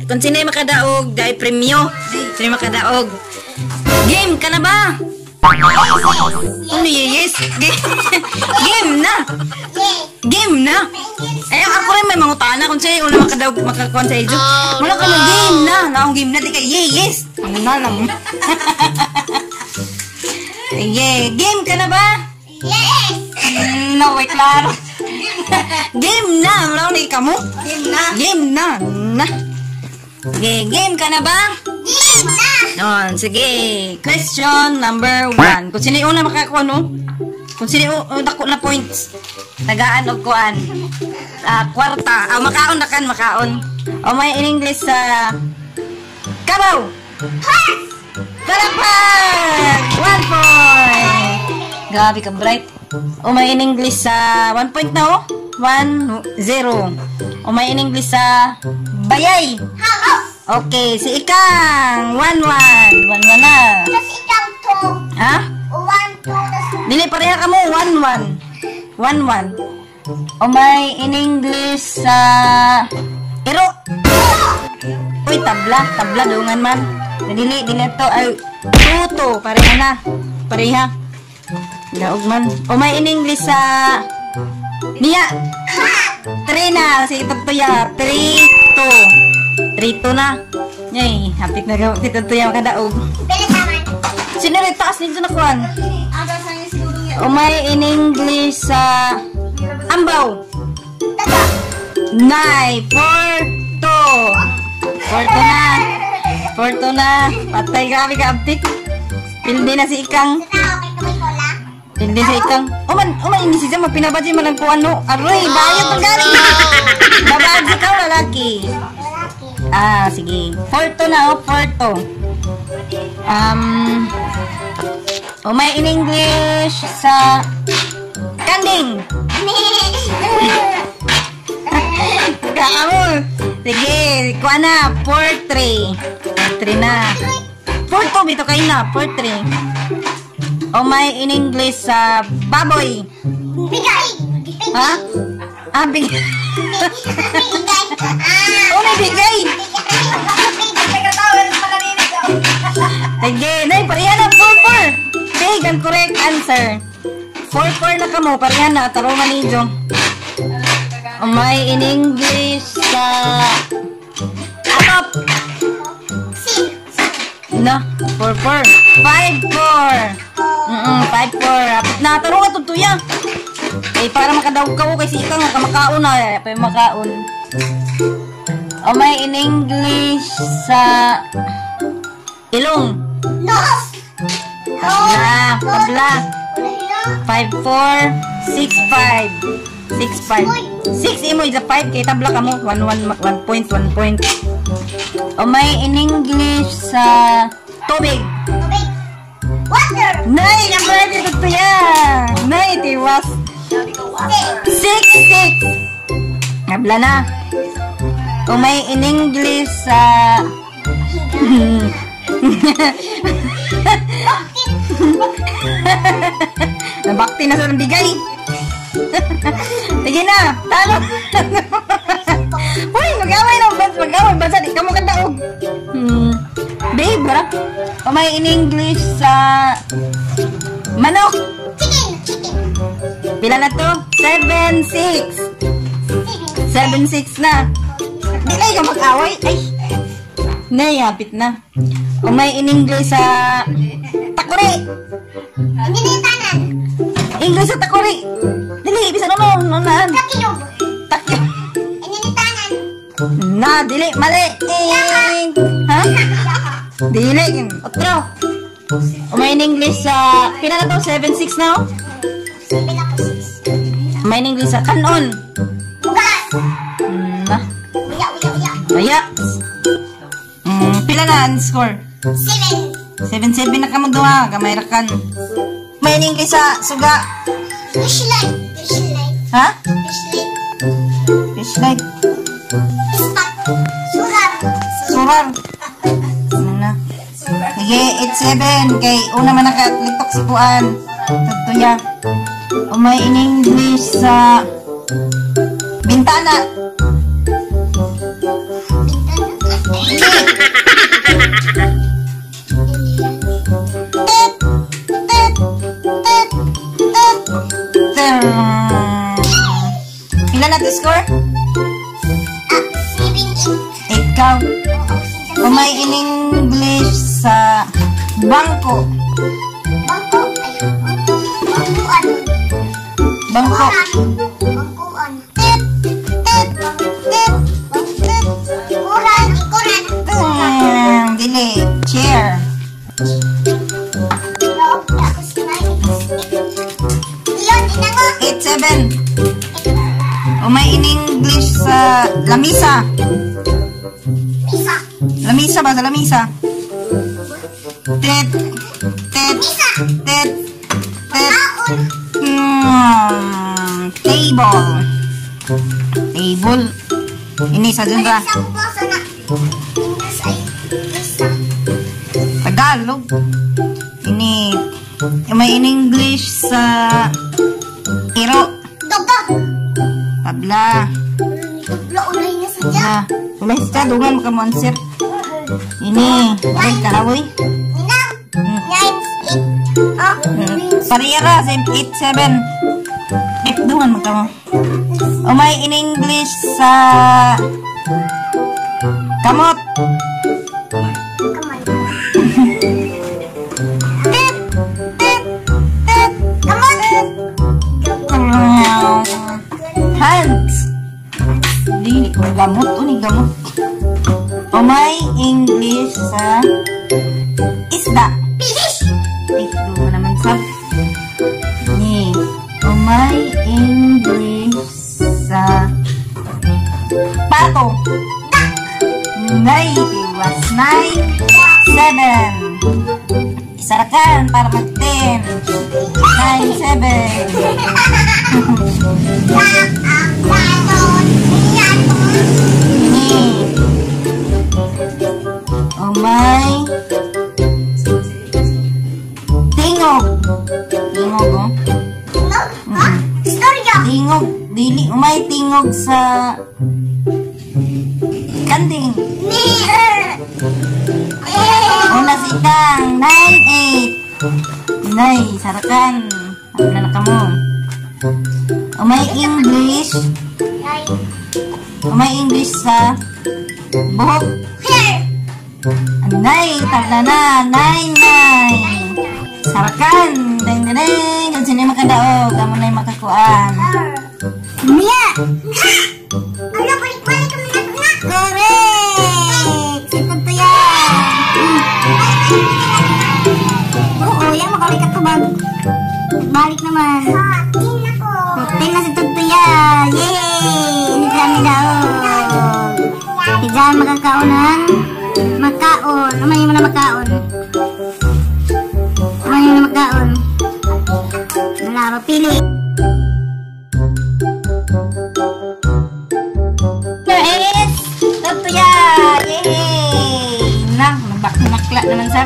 kung sino makadaog, dahil premyo. Sino makadaog. Game ka na ba? Ano yes? Game na. Game na. Eh, ako rin may mangutana kung sa'yo una makakuan sa iyo. Wala ka na game na. Naong game na. Di ka, yes. Ano na lang. Yeah. Game ka na ba? Yes! No, wait, klaro. Game na. Wala ko na ikamo. Game na. Game na. Okay, game ka na ba? Game na! Yon, sige. Question number 1. Kung sino yung una makakuha, no? Kung sino yung dako na points, tagaan o kuan. Kwarta. Makaon na kan, makaon. O may in English sa kabaw. Palakpak! 1 point. Grabe ka, bright. O may in English sa 1 point na, oh. 1-0. O may in English sa bayay. Okay, si Ikang. 1-1. 1-1 na. Tapos ikaw to. Ha? 1, 2, Dili pareha ka mo. 1-1. 1-1. O may in English sa iro. Uy, tabla. Tabla, dungan man. Dili to. Ay, tuto. Pareha na. Pareha. Daog man. O may in English sa niya. 3 na. Si Tutuya. 3-2. 3-2 na. Yay, hapit na si Tutuya makadaog. Pili naman. Sino rin taas nito na kuhan? Aga sa yung siguro niya. O may in English sa ambaw. Taga. Nay, 4-2. 4-2 na. 4-2 na. Patay, grabe ka, aptik. Pildi na si Ikang. Tao, may kamay kola. Pildi si Ikang. Uman, ini siya, mapinabadya mo lang po ano. Aroy, bayot ang galing. Babadya ka, lalaki. Sige. 4-2 na, 4-2. O may in English sa kanding. Kaamol. Sige, kuha na. 4-3. 4-3 na. 4-2, bito kayo na. 4-3. O may in English sa baboy. Bigay. Ha? Bigay. Bigay. O, may bigay. Sige, nay, pareha na. 4-4. Big ang correct answer. 4-4 na ka mo. Pareha na. Tarungan ninyo. O may in English sa atop. No, 4-4. 5-4. 5-4. Rapit na. Tarong ka tutuya. Eh, para makadaog ka ko kasi ikaw nga makaon na. Pa makaon. O may in English sa ilong. Nos. Tabla. 5-4. 6-5. 6-5. 6 imo is a 5 kay tabla ka mo. 1 point, 1 point. O may in English sa tubig. Tubig. Water. Nay, ang pwede ito yan. Nay, tiwas. 6-6. Nabla na. O may in English sa nabakti na sa bigay. Sige na. Talo. Uy, mag-away na. Mag-away. Bansa, di ka mo kadaog. Babe, bara. O may in English sa manok. Chicken. Pila na to? 7-6. 7-6 na. Di na ikaw mag-away. Ay. Nay, hapit na. O may in English sa takuri. Hindi na yung tanan. English sa takuri. Dili, bisa naman. Nunaan. Takiyog. Takyo. Hindi na yung tanan. Na, dili. Mali. Ha? Dili. Otro. O may in English sa pila na to? 7-6 na, oh? Sabi na po 6. May in English sa kanon. Bugas. Na. Uya. Maya. Pila na ang score? 7. 7-7 na ka mo duha. Gamay rakan. May in English sa suga. Fishlight. Ha? Fishlight. Fishlight. Ispat. Surar. Surar. Ano na? Sige, 8-7. Kay una man nakalitok si Puan. Tutuya. O may in English sa bintana. Bintana. Ilan natin score? 7, 8. Ikaw. Umay in English sa bangko. Bangko. Bangkuan. Bangko. Bangkuan. Tit. Ikuran. Dili. Chair. Tapos na. Iyon, inango. 8-7. Umay in English sa lamisa. Isa. Lamisa ba? Sa lamisa. Tet. Isa. Tet. Kaon. Table. Table. Ini sa dyan ka. Isang puso na. English ay isa. Tagalog. Ini. May in English sa iro. Dogdog. Tabla. Tabla, ulay na sadya. Tulay sa dungan makamonser. Ini. Bakit karawoy? Ninang. 9, 8. Oh, Parira. 8-7. Dungan magkamo. O may in English sa kamot. come on. Come on. Hands. Dili ko gamot. Uni gamot. O may English sa isda. Fish. Ito naman sa ni. O may English sa pato. Nay, tiwas 9-7. Isarakan para mag-10. 9-7. Ini. O may tingog. Tingog, oh. Tingog. Dili. O may tingog sa kanding. Una si Kang. 9-8. Nay, sarakan. Ano na ka mo? O may English. O may English sa buhok. Nay, tabla na. 9-9. Sarakan. Deng deng deng. Kung sino yung makadaog, kamo na yung makakuan. Mia! Ano, balik-balik kami na ito na! Correct! Sipag to yan. Oo, yan makawin ka to bag. Balik naman. Ha, tin ako! Hotel na si Tugtuya. Yay! Hindi kami daog. Diyan magkakaunan. Makaon. Naman yung na makaon. Naman yung na makaon. Wala, mapili. There is Tugtuya. Yay! Nang, nakla naman sa